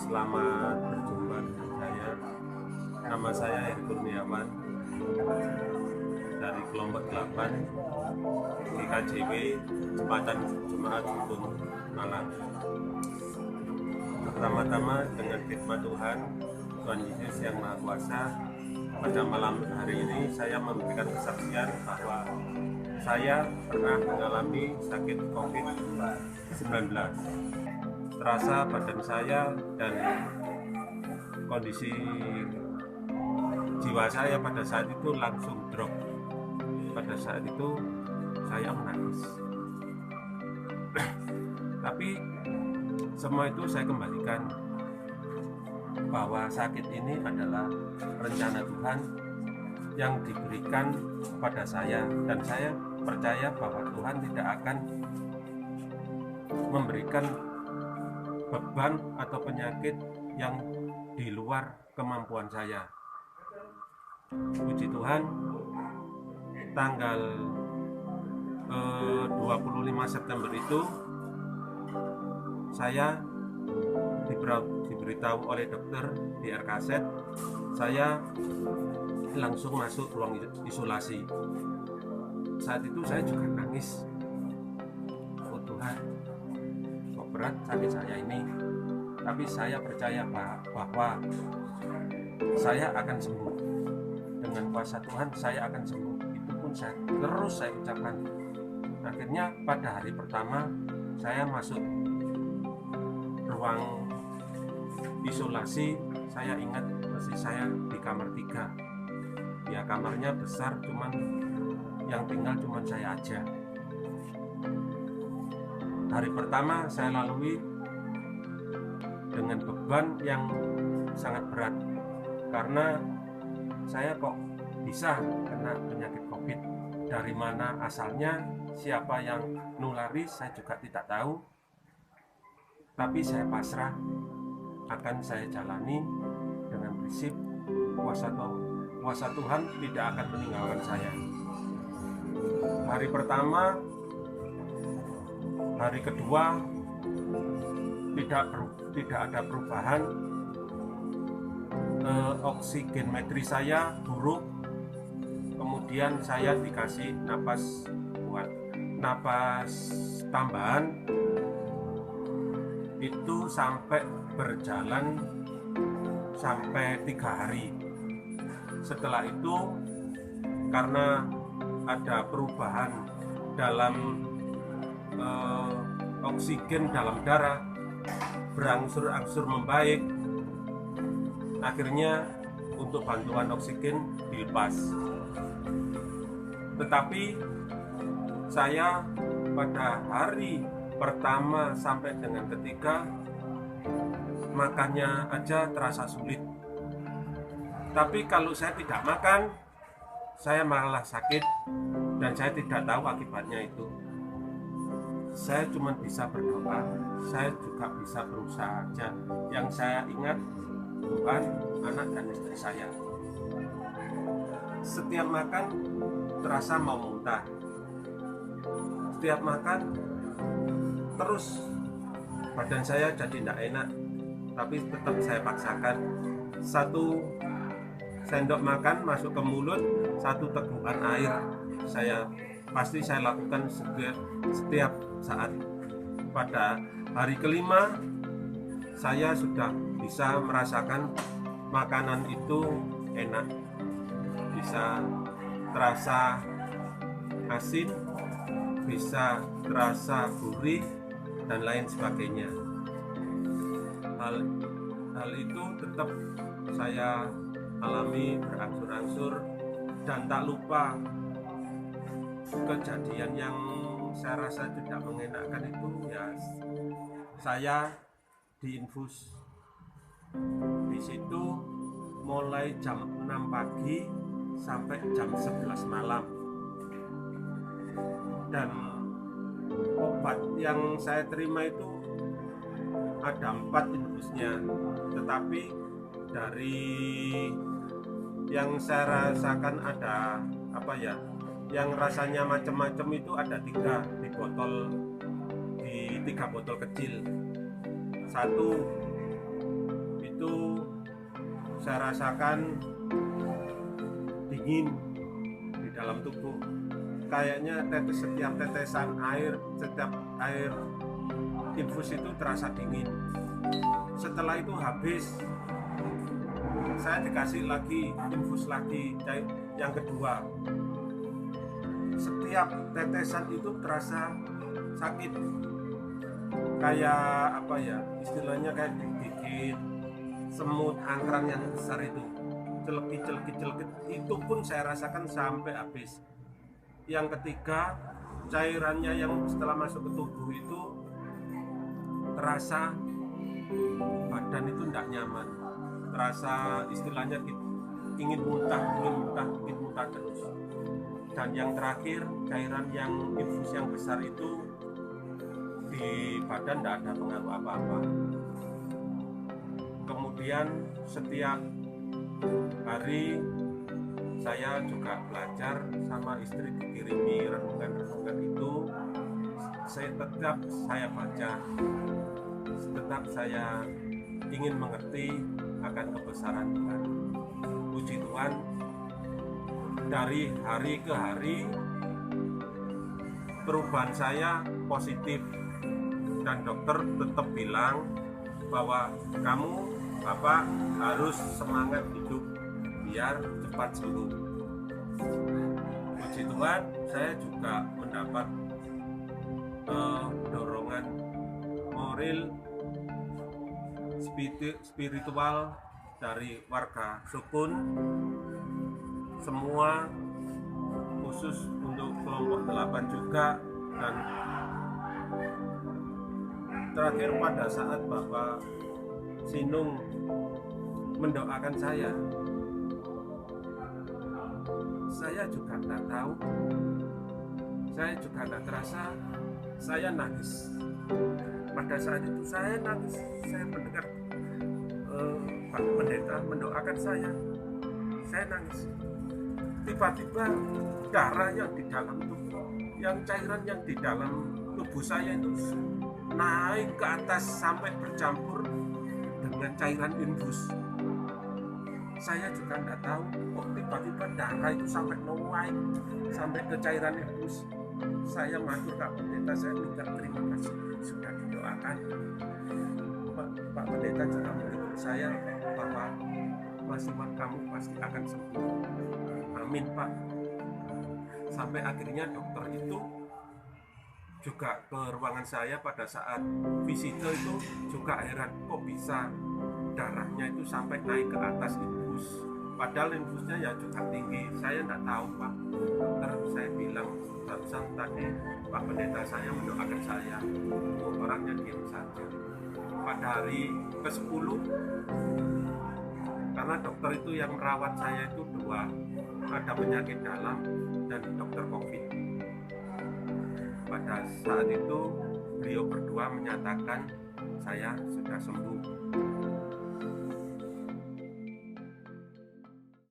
Selamat berjumpa dengan saya. Nama saya Heri Kurniawan dari kelompok 8 GKJW Jembatan Jemaat Hukum Malang. Pertama-tama dengan khidmat Tuhan Yesus yang Maha Kuasa, pada malam hari ini saya memberikan kesaksian bahwa saya pernah mengalami sakit COVID-19. Terasa badan saya dan kondisi jiwa saya pada saat itu langsung drop. Pada saat itu saya menangis. Tapi semua itu saya kembalikan bahwa sakit ini adalah rencana Tuhan yang diberikan kepada saya, dan saya percaya bahwa Tuhan tidak akan memberikan beban atau penyakit yang di luar kemampuan saya. Puji Tuhan, tanggal 25 September itu saya diberitahu oleh dokter di RKZ, saya langsung masuk ruang isolasi. Saat itu saya juga nangis. Oh Tuhan, kok berat sakit saya ini. Tapi saya percaya bahwa saya akan sembuh. Dengan kuasa Tuhan saya akan sembuh. Itu pun terus saya ucapkan. Akhirnya pada hari pertama saya masuk ruang isolasi, saya ingat masih saya di kamar 3. Ya, kamarnya besar, cuman yang tinggal cuman saya aja. Hari pertama saya lalui dengan beban yang sangat berat, karena saya kok bisa kena penyakit COVID. Dari mana asalnya, siapa yang nulari, saya juga tidak tahu. Tapi saya pasrah, akan saya jalani dengan prinsip kuasa Tuhan tidak akan meninggalkan saya. Hari pertama, hari kedua tidak ada perubahan. Oksigenmetri saya buruk. Kemudian saya dikasih napas tambahan. Itu sampai berjalan sampai 3 hari. Setelah itu, karena ada perubahan dalam oksigen dalam darah, berangsur-angsur membaik, akhirnya untuk bantuan oksigen dilepas. Tetapi saya pada hari pertama sampai dengan ketiga, makannya aja terasa sulit. Tapi kalau saya tidak makan, saya malah sakit, dan saya tidak tahu akibatnya itu. Saya cuma bisa berdoa, saya juga bisa berusaha aja. Yang saya ingat Tuhan, anak dan istri saya. Setiap makan terasa mau muntah. Setiap makan terus badan saya jadi tidak enak, tapi tetap saya paksakan. 1 sendok makan masuk ke mulut, 1 tegukan air saya lakukan setiap saat. Pada hari kelima saya sudah bisa merasakan makanan itu enak, bisa terasa asin, bisa terasa gurih, dan lain sebagainya. Hal itu tetap saya alami berangsur-angsur, dan tak lupa kejadian yang saya rasa tidak mengenakan itu, ya saya diinfus. Di situ mulai jam 6 pagi sampai jam 11 malam. Dan obat yang saya terima itu ada 4 infusnya, tetapi dari yang saya rasakan ada yang rasanya macam-macam itu ada 3 di 3 botol kecil. 1 itu saya rasakan dingin di dalam tubuh. Kayaknya setiap tetesan air, setiap air infus itu terasa dingin. Setelah itu habis, saya dikasih lagi infus lagi yang kedua. Setiap tetesan itu terasa sakit, kayak apa ya, istilahnya kayak digigit semut angkrang yang besar itu, celekit itu pun saya rasakan sampai habis. Yang ketiga, cairannya yang setelah masuk ke tubuh itu terasa badan itu tidak nyaman, terasa istilahnya ingin muntah terus. Dan yang terakhir, cairan yang infus yang besar itu di badan tidak ada pengaruh apa-apa. Kemudian setiap hari saya juga belajar sama istri, dikirimi renungan-renungan itu, tetap saya baca, tetap saya ingin mengerti akan kebesaran Tuhan. Puji Tuhan, dari hari ke hari perubahan saya positif, dan dokter tetap bilang bahwa kamu Bapak harus semangat hidup biar cepat sembuh. Puji Tuhan, saya juga mendapat dorongan moral spiritual dari warga Sukun, semua, khusus untuk kelompok 8 juga. Dan terakhir pada saat Bapak Sinung mendoakan saya juga tidak tahu, saya juga tidak terasa, saya nangis. Pada saat itu saya nangis, saya mendengar Pak Pendeta mendoakan saya nangis. Tiba-tiba darah yang di dalam tubuh, yang cairan yang di dalam tubuh saya itu naik ke atas sampai bercampur dengan cairan infus. Saya juga tidak tahu kok tiba-tiba darah itu sampai naik sampai ke cairan infus. Saya matur Pak Pendeta, saya minta terima kasih sudah didoakan. Pak Pendeta juga menghibur saya bahwa Mas Iwan, kamu pasti akan sembuh. Amin Pak. Sampai akhirnya dokter itu juga ke ruangan saya pada saat visite itu juga heran, kok bisa darahnya itu sampai naik ke atas infus, padahal infusnya ya juga tinggi. Saya tidak tahu Pak. Dokter, saya bilang barusan tadi Pak Pendeta saya mendoakan saya, orangnya diam saja. Pada hari ke-10, karena dokter itu yang merawat saya itu dua, ada penyakit dalam dan dokter COVID. Pada saat itu beliau berdua menyatakan saya sudah sembuh.